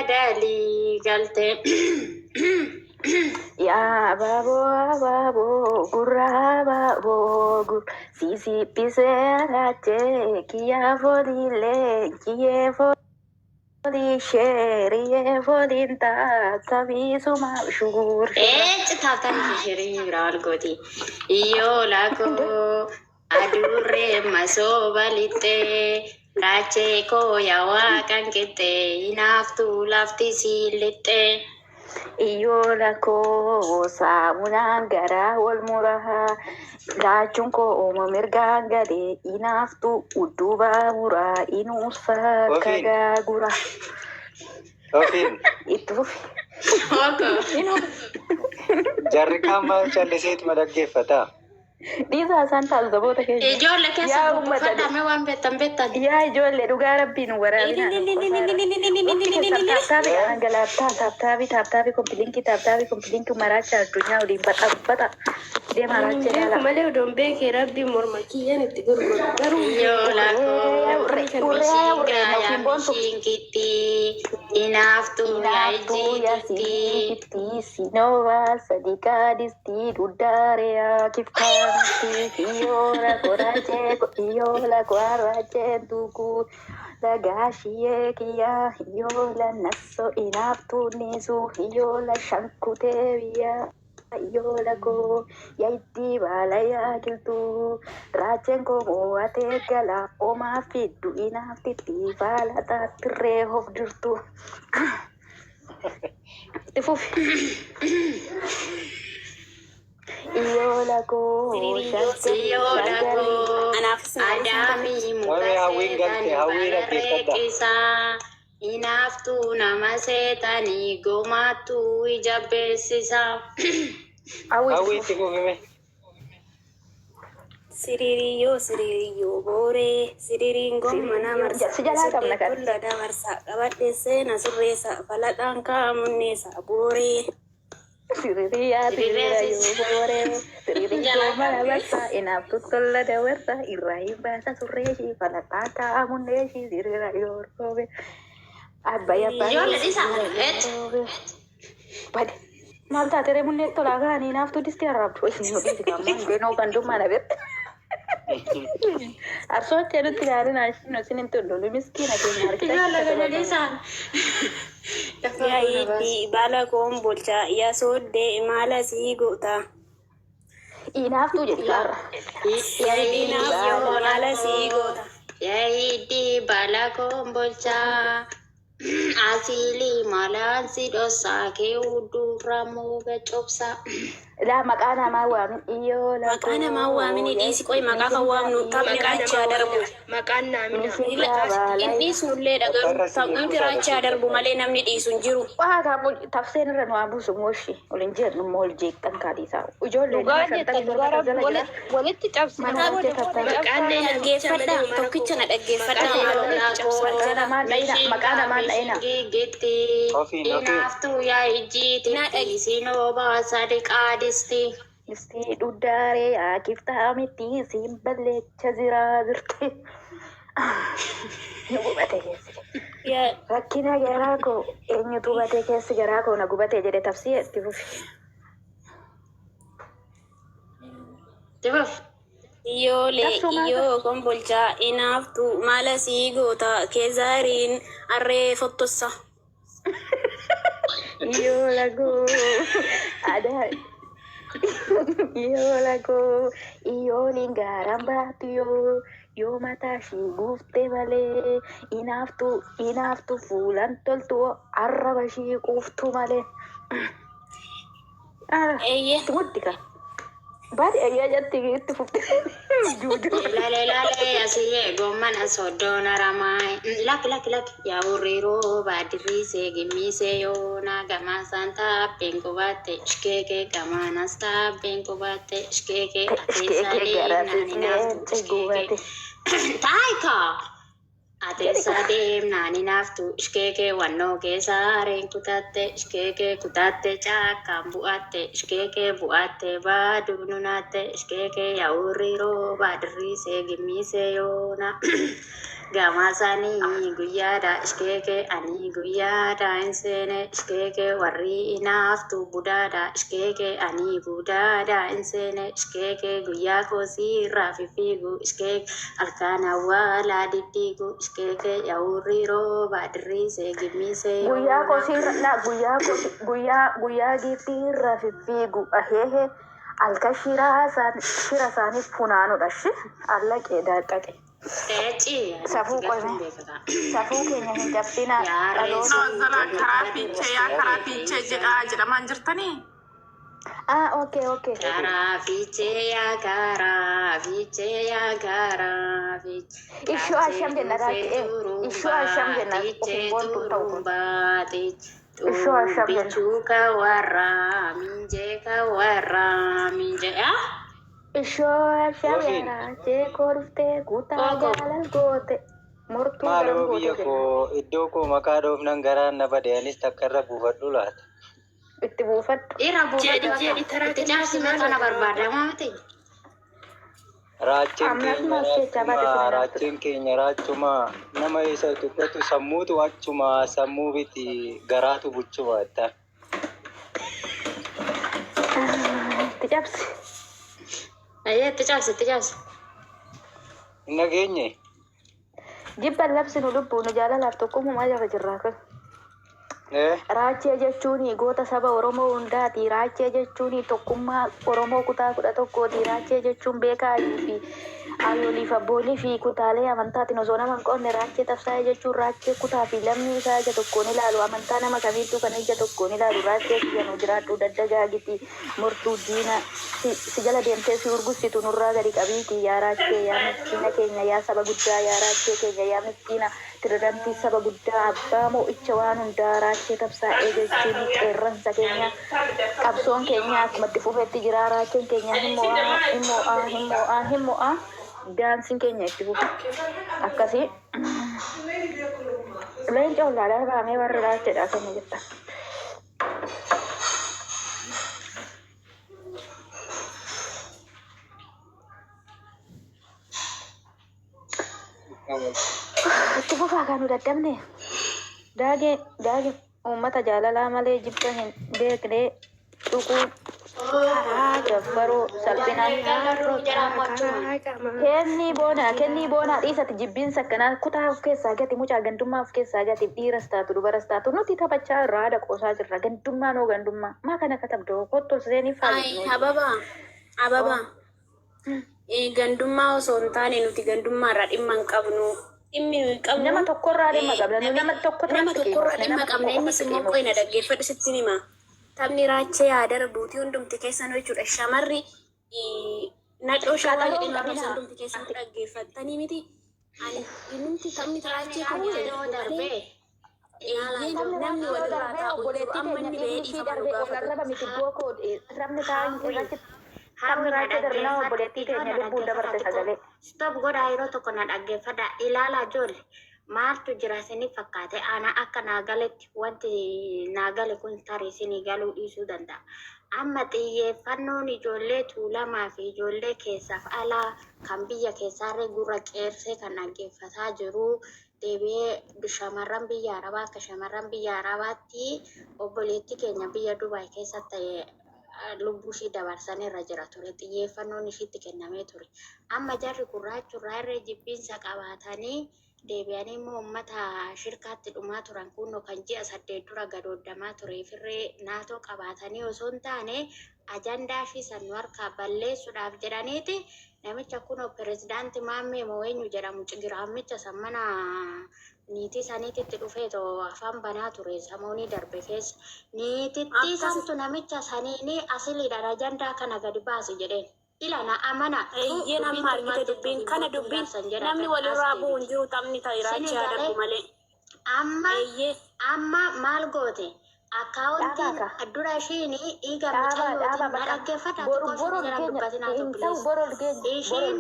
dalii galtee. Yaa baaboo gurraa baaboo sisi pisee kiyyaa fooliilee kiyyee foolii sheeriyee fooliin taasisuma shuur. Citaaftaan shirii biraa ol gooti. Iyyoo laakoo adurree masooba lixxee raachee koo yaa waaqan qixxee hinaaftuu lafti si lixxee. Iyyoo lakkoo saamunaan garaa wal murahaa laachuun koo ooma mirgaan galee inaaftu udduubaa muraa inuusaa kagaagura. Itti fufi. Jarri kaan maal calliseetu madaggeeffata? Dhiisaa isaan taasisaboota keenya. Ijoollee keessa buufatame waan beektan. Yaa ijoollee dhugaa rabbiin waraabina. Taaptaabii kompiilinkii maraacha addunyaa waliin bata. Deemaa raachee ilaala. Malee odoon beekee rabbiin morma kiyyaan itti gurguru. Garuu Iyyoo laakoo mishiin gitti inaaftuu yaajjiitti. Sinova sadika disti dudaria kifkanti iyola korache iyola kwarache tuku lagashie kia iyola naso inaftu nisu iyola shankutevia iyola ko yaiti bala ya kiltu rachenko moate gala oma fidu inafti tifala tatre hof dirtu. Iyola ko adami mukaseetani inaaftuu nama seetanii gomaattuu ija beeksisa. Hawwiitti kufime. Siririyyoo booree siririin gomma namarsa kulla dabarsa qabadhe seena sirreessa faladhaan kaamunneessa booree. Siririyaa siririyyoo booree siririin gomma namarsa inaaftu tolla dabarsa irraa hin baasa surreeshii faladhaan kaamunneeshii siririyyoo booree. Abbayya bade. Maal taatee munnee tolaa gaanii naaftu disti arrabdu isin nuti gammaan geenoo gandummaa na bette. Arsoochee nutti gaarii naashii isin hin tollu miskiina keenya harkisa. Yaayitti baala koon bolchaa yaa sooddee maala sii goota. Inaaftuu jedhi gaarra. Inaaf maala sii goota. Yaayitti baala koon bolchaa. Asili malaan si dhosaa kee huddurra muga cobsa. Daa maqaa namaa waamin iyyoo la. Maqaa namaa waamin dhiisi qoy maqaa kan waamnu taphni raachaa darbu. Maqaan naamina inni sunillee dhagaru taphni raachaa darbu malee namni dhiisu hin jiru. Waa gaamu tafseen irra nu abuusu mooshi olin jedhu mool jeeqan kaadhiisaa. Ijoollee walitti cabsi. Maqaan dhaggeeffadha tokkicha na dhaggeeffadha. Maqaa namaa inaaftuu yaa ijjiiti isinoo baasa dhiqaadisti. Isti dhuddaaree akiftaa miti siin balleecha jiraa jirti. Nu gubate keessi. Rakkina garaa koo eenyutu gubate keessi garaa koo na gubate jedhe tafsii itti fufi. Iyyoo kombolchaa inaaftu maala sii goota keezaariin arree fottossa. Iyyoo lagoo aadaa. Iyyoo lagoo iyyoo lingaaraan baatu yoo mataa ishii guuftee malee inaaftu fuulan toltu arraba ishii quuftu malee. Muddika. Baadi ayyaa jatti itti fufte. Lale asii gomman asoddoon aramaay. Lak yaa hurriiroo baadirrii seegimmiisee yoona gamaa saantaa beenkobaate ishkeekee gamaanas taa beenkobaate ishkeekee ateessaalee naani naaftu ishkeekee. Taayikaa. Ateessaa deemnaani naaftu ishkeekee wannoo keessaa reen kutatte ishkeekee kutatte caakkaan bu'atte ishkeekee bu'atte baaduu naatte ishkeekee yaa hurriiroo baadirrii seegimmiisee yoona. Gamasani guyyaadha ishkeeke ani guyyaadha hin seene ishkeeke warri inaaftu budaadha ishkeeke ani budaadha hin seene ishkeeke guyyaa koosii irraa fiigu ishkeeke halkan awwaalaa diddiigu ishkeeke yawurri rooba dirriisee gimmiisee guyyaa giiftii irraa fiigu aheehe alka shira isaaniif funaanudha allaqee daaqaqe. Safuu keenya hin cabsinaa. Karaa fiichee jedhamaan jirtanii. Okay. Karaa fiichee yaa Ishuu asham jenna raajee. Ishuu asham jenna ofiin boontu ta'u. Ishuu asham jenna. Bichuu ka warraa minjee. Ishoo asham jenna raajee kooluftee kutaa jaalal goote. Mortuu Maaloo biyya koo iddoo koo maqaa dhoofnan garaan na badeenis takka irra buufadhu laata. Itti buufadhu. Irra buufadhu. Itti caasifama kana barbaadamaa miti. Raacheen keenya raachuma nama isa tuqqatu sammuutu achuma sammuu biti garaatu buchuma jetta. Itti cabsi. Itti cabsi. Hin nageenye. Jibban labsinu lubbuun jaalalaaf tokkummaa jala jirraa kan. Raachee jechuun goota saba Oromoo hundaati. Raachee jechuun tokkummaa Oromoo kutaa 11ti. Raachee jechuun beekaayii fi ayyoolii fi abboolii fi kutaalee amantaatiin osoo nama hin qonne raachee tabsaa'ee jechuun raachee kutaa fi lammii isaa ija tokkoon ilaalu amantaa nama kamiituu kan ija tokkoon ilaalu raachee kiyyanuu jiraadhu daddagaagiti murtuu diina si jala deemtee si urgussitu nurraa gadi qabiiti yaa raachee yaa miskiina keenya yaa saba guddaa yaa raachee keenya yaa miskiina tiradantii saba guddaa abbaa moo'icha waan hundaa raachee tabsaa'ee jechuun qeerransa keenya qabsoon keenya akkuma itti fufetti jira raacheen keenya himmo'aa daansiin keenya itti fufu akkasii leenca ollaadhaa baamee warra raacheedhaa keenya jetta. Itti fufaa kan nu daddabne daage uummata jaalalaa malee jibba hin beekne tuquu karaa gabbaroo salphinaan kennii boonaa dhiisati jibbiinsa akkanaa kutaa of keessaa gati mucaa gandummaa of keessaa gati dhiiras taatu dubaras taatu nuti taphachaa irraa haadha qoosaa jirra gandummaa noo gandummaa maa kana katabdoo kottu seeniif ababa gandummaa osoo hin taane nuti gandummaa irraa dhimma hin qabnu. Nama tokkorraa dhimma qabna nama tokkorraa dhimma qabna innis immoo qoyna dhaggeeffadhu sittiin hima. Taphni raachee yaa darbuuti hundumti keessan jechuudha. Shamarri nadhoo shaataa jedhanii warra hundumti keessan dhaggeeffattanii miti. Inni taphni raachee kun yeroo darbee namni walirraa taa'u jiru amma inni ba'ee dhiifama dhugaa fudhatu. Hammi raachee darnaa obboleettii keenya lubbuun dabarte sagalee. Stop godhaa yeroo tokko na dhaggeeffadha. Ilaalaa ijoollee maaltu jira isinii fakkaate ana akka naagaletti wanti naagale kun tarii isinii galuu dhiisuu danda'a. Amma xiyyeeffannoon ijoollee tuulamaa fi ijoollee keessaaf alaa kan biyya keessaarree gurra qeersee kan dhaggeeffataa jiru. Deebi'ee shamarran biyya Arabaa akka shamarran biyya Arabaatti obboleettii keenya biyya Dubaay keessatti lubbuu ishii dabarsanii irra jira ture. Xiyyeeffannoon ishiitti kennamee ture. Amma jarri gurraachurraa irree jibbiinsa qabaatanii deebi'anii immoo uummata shirkaatti dhumaa turan kunoo kan ji'a 8 dura gadooddamaa ture firree naatoo qabaatanii osoo hin taane ajandaa ishii san harkaa balleessuudhaaf jedhaniiti namicha kunoo pirezidaantii Maammee Moo'eenyu jedhamu Cigiraamicha san mana niitii saniititti dhufee too afaan banaa ture samoonii darbe keessa niitittii santu namicha saniini asiliidhaan ajandaa kana gadi baasi jedheen. Ilana amana eeyyee nama argite dubbiin kana dubbiin namni walirraa bu'u hin jiru taphni raachee yaa darbu malee. Amma maal goote akkaawuntiin dura ishiin dhiiga mucayyootiin na dhaggeeffata tokko isheen jala dubbatinaa tokko ishiin